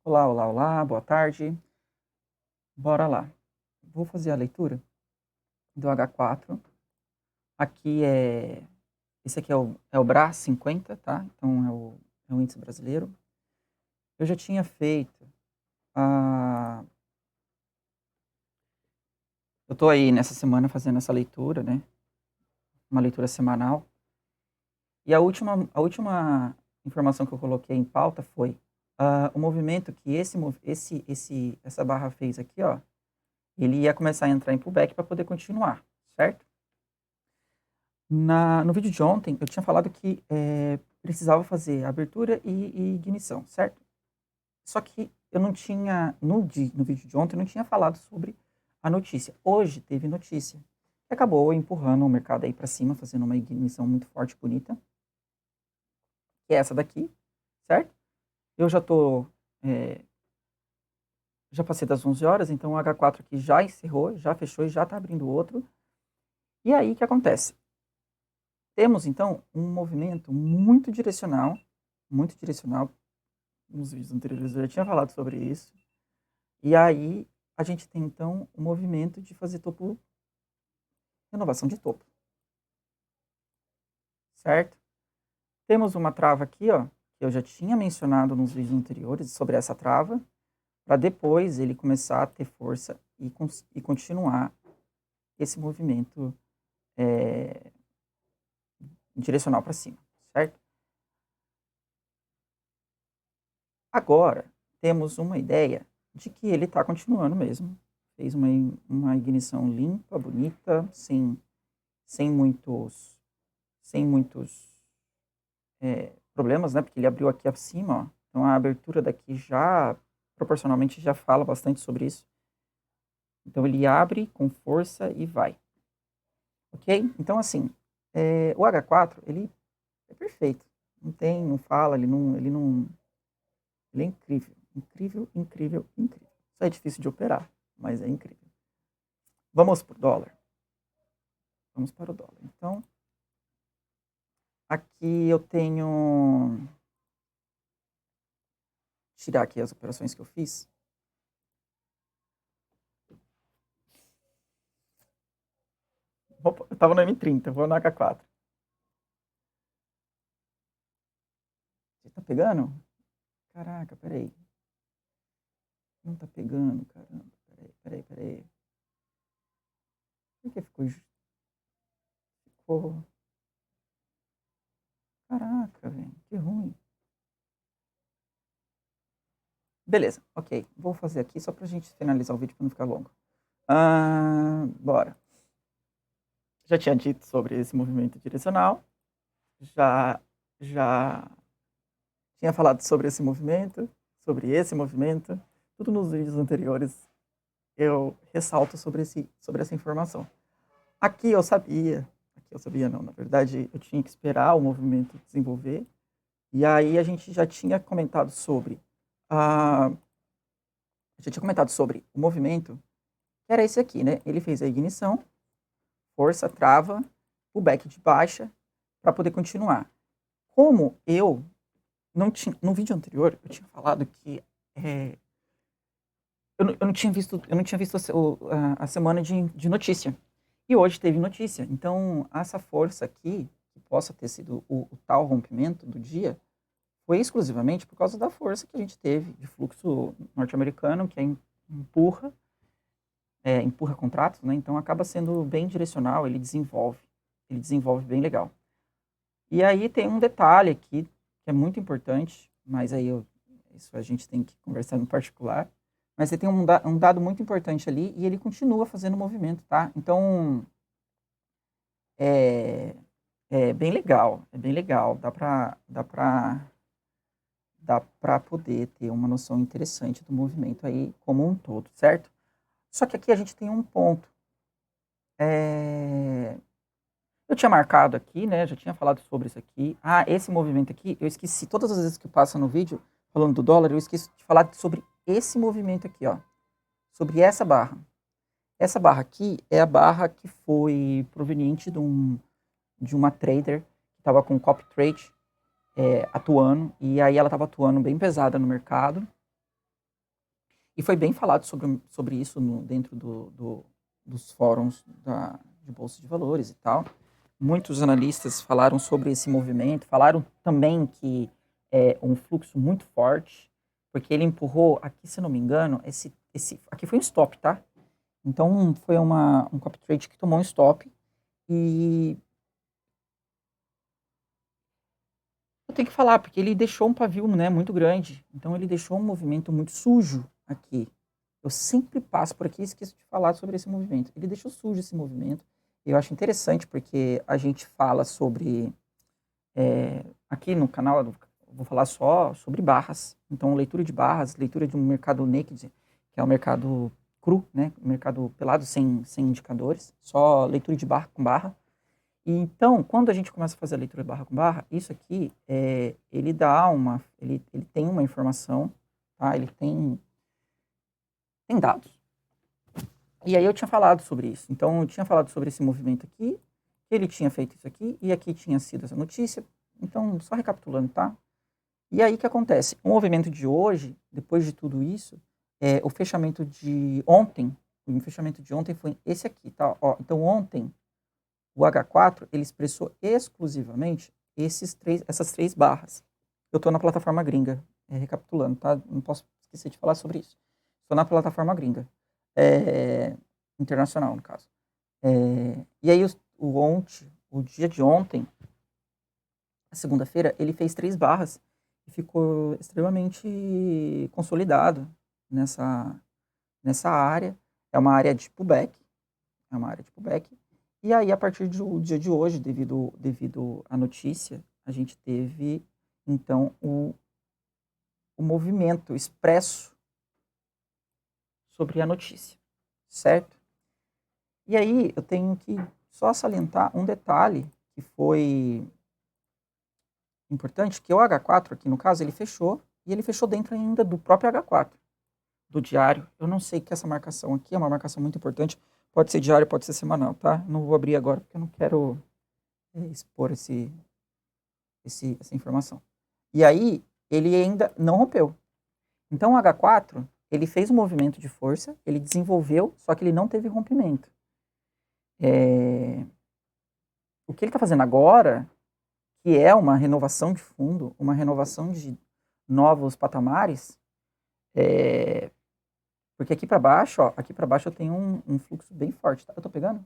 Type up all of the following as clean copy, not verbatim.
Olá, olá, olá, boa tarde. Bora lá. Vou fazer a leitura do H4. Aqui esse aqui é o BRA 50, tá? Então é o índice brasileiro. Eu já tinha feito a... Eu tô aí nessa semana fazendo essa leitura, né? Uma leitura semanal. E a última informação que eu coloquei em pauta foi o movimento que essa barra fez aqui, ó. Ele ia começar a entrar em pullback para poder continuar, certo? No vídeo de ontem, eu tinha falado que precisava fazer abertura e ignição, certo? Só que eu não tinha, no vídeo de ontem, eu não tinha falado sobre a notícia. Hoje teve notícia, que acabou empurrando o mercado aí para cima, fazendo uma ignição muito forte e bonita, que é essa daqui, certo? Eu já passei das 11 horas, então o H4 aqui já encerrou, já fechou e já está abrindo outro. E aí, o que acontece? Temos, então, um movimento muito direcional, nos vídeos anteriores eu já tinha falado sobre isso, e aí a gente tem, então, o movimento de fazer topo, renovação de topo, certo? Temos uma trava aqui, ó, que eu já tinha mencionado nos vídeos anteriores sobre essa trava, para depois ele começar a ter força e continuar esse movimento direcional para cima, certo? Agora, temos uma ideia de que ele está continuando mesmo. Fez uma ignição limpa, bonita, sem muitos, sem muitos problemas, né? Porque ele abriu aqui acima, ó. Então a abertura daqui já, proporcionalmente, já fala bastante sobre isso. Então ele abre com força e vai. Ok? Então, assim, o H4, ele é perfeito. Não fala, ele é incrível. Incrível, incrível, incrível. Só é difícil de operar, mas é incrível. Vamos para o dólar. Vamos para o dólar. Então, aqui eu tenho... Tirar aqui as operações que eu fiz. Opa, eu estava no M30, vou no H4. Você tá pegando? Caraca, peraí. Não tá pegando, caramba. Peraí. Por que ficou... Caraca, velho, que ruim. Beleza, ok. Vou fazer aqui só pra gente finalizar o vídeo para não ficar longo. Bora. Já tinha dito sobre esse movimento direcional. Já tinha falado sobre esse movimento, tudo nos vídeos anteriores eu ressalto sobre essa informação. Aqui eu sabia não, na verdade eu tinha que esperar o movimento desenvolver, e aí a gente já tinha comentado sobre o movimento, que era esse aqui, né? Ele fez a ignição, força, trava, o back de baixa, para poder continuar. Como eu não tinha, no vídeo anterior, eu tinha falado que eu não tinha visto a semana de notícia. E hoje teve notícia. Então, essa força aqui, que possa ter sido o tal rompimento do dia, foi exclusivamente por causa da força que a gente teve de fluxo norte-americano, que empurra contratos, né? Então acaba sendo bem direcional, ele desenvolve bem legal. E aí tem um detalhe aqui que é muito importante, mas aí isso a gente tem que conversar no particular. Mas você tem um dado muito importante ali e ele continua fazendo movimento, tá? Então é, é bem legal, dá para poder ter uma noção interessante do movimento aí como um todo, certo? Só que aqui a gente tem um ponto. Eu tinha marcado aqui, né? Já tinha falado sobre isso aqui. Esse movimento aqui, eu esqueci. Todas as vezes que passa no vídeo, falando do dólar, eu esqueço de falar sobre esse movimento aqui, ó. Sobre essa barra. Essa barra aqui é a barra que foi proveniente de uma trader que estava com copy trade atuando. E aí ela estava atuando bem pesada no mercado. E foi bem falado sobre isso dentro dos fóruns de Bolsa de Valores e tal. Muitos analistas falaram sobre esse movimento, falaram também que é um fluxo muito forte, porque ele empurrou, aqui se eu não me engano, aqui foi um stop, tá? Então foi um copy trade que tomou um stop e eu tenho que falar, porque ele deixou um pavio, né, muito grande. Então ele deixou um movimento muito sujo aqui. Eu sempre passo por aqui e esqueço de falar sobre esse movimento. Ele deixou sujo esse movimento. Eu acho interessante porque a gente fala sobre... aqui no canal eu vou falar só sobre barras. Então, leitura de barras, leitura de um mercado naked, que é um mercado cru, né? Um mercado pelado, sem indicadores. Só leitura de barra com barra. E então, quando a gente começa a fazer a leitura de barra com barra, isso aqui, ele tem uma informação, tá? Ele tem dados. E aí eu tinha falado sobre isso. Então, eu tinha falado sobre esse movimento aqui, que ele tinha feito isso aqui, e aqui tinha sido essa notícia. Então, só recapitulando, tá? E aí o que acontece? O movimento de hoje, depois de tudo isso, o fechamento de ontem foi esse aqui, tá? Ó, então, ontem, o H4, ele expressou exclusivamente essas três barras. Eu estou na plataforma gringa, recapitulando, tá? Não posso esquecer de falar sobre isso. Estou na plataforma gringa, internacional, no caso. E aí, o dia de ontem, a segunda-feira, ele fez 3 barras e ficou extremamente consolidado nessa área. É uma área de pullback. E aí, a partir do dia de hoje, devido à notícia, a gente teve, então, o movimento expresso sobre a notícia, certo? E aí, eu tenho que só salientar um detalhe que foi importante, que o H4 aqui, no caso, ele fechou, e ele fechou dentro ainda do próprio H4, do diário. Eu não sei que essa marcação aqui é uma marcação muito importante, pode ser diário, pode ser semanal, tá? Não vou abrir agora, porque eu não quero expor essa informação. E aí, ele ainda não rompeu. Então, o H4, ele fez um movimento de força, ele desenvolveu, só que ele não teve rompimento. O que ele está fazendo agora, que é uma renovação de fundo, uma renovação de novos patamares, porque aqui para baixo, ó, eu tenho um fluxo bem forte, tá? Eu estou pegando?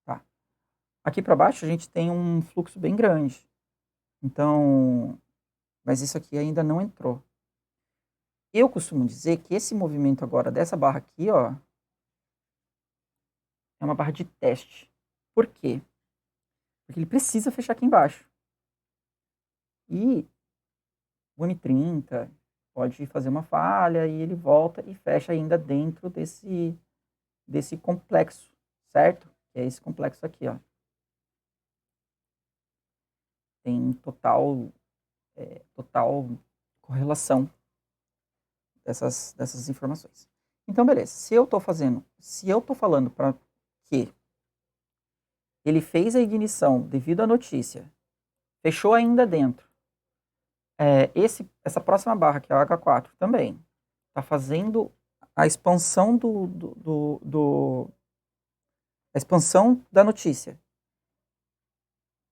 Tá. Aqui para baixo a gente tem um fluxo bem grande. Então, mas isso aqui ainda não entrou. Eu costumo dizer que esse movimento agora dessa barra aqui, ó, é uma barra de teste. Por quê? Porque ele precisa fechar aqui embaixo. E o M30 pode fazer uma falha e ele volta e fecha ainda dentro desse complexo, certo? Que é esse complexo aqui, ó. Tem total correlação dessas informações. Então, beleza. Se eu tô falando para que ele fez a ignição devido à notícia, fechou ainda dentro, essa próxima barra, que é o H4, também está fazendo a expansão a expansão da notícia.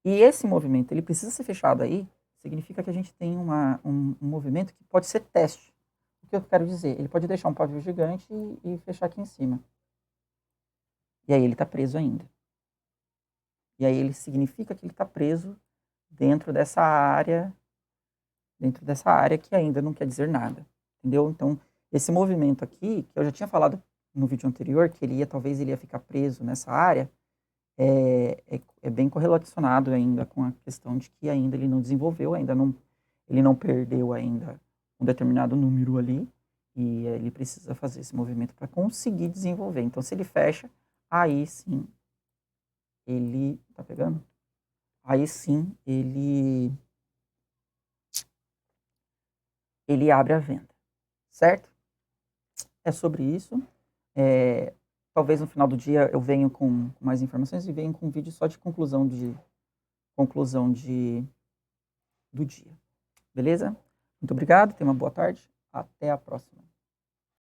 E esse movimento, ele precisa ser fechado aí, significa que a gente tem um movimento que pode ser teste. O que eu quero dizer? Ele pode deixar um pavio gigante e fechar aqui em cima. E aí ele está preso ainda. E aí ele significa que ele está preso dentro dessa área que ainda não quer dizer nada. Entendeu? Então, esse movimento aqui, que eu já tinha falado no vídeo anterior, que talvez ele ia ficar preso nessa área, é bem correlacionado ainda com a questão de que ainda ele não desenvolveu, ele não perdeu ainda um determinado número ali, e ele precisa fazer esse movimento para conseguir desenvolver. Então, se ele fecha, aí sim, ele... Tá pegando? Aí sim, ele abre a venda, certo? É sobre isso. Talvez no final do dia eu venha com mais informações e venha com um vídeo só de conclusão do dia. Beleza? Muito obrigado, tenha uma boa tarde. Até a próxima.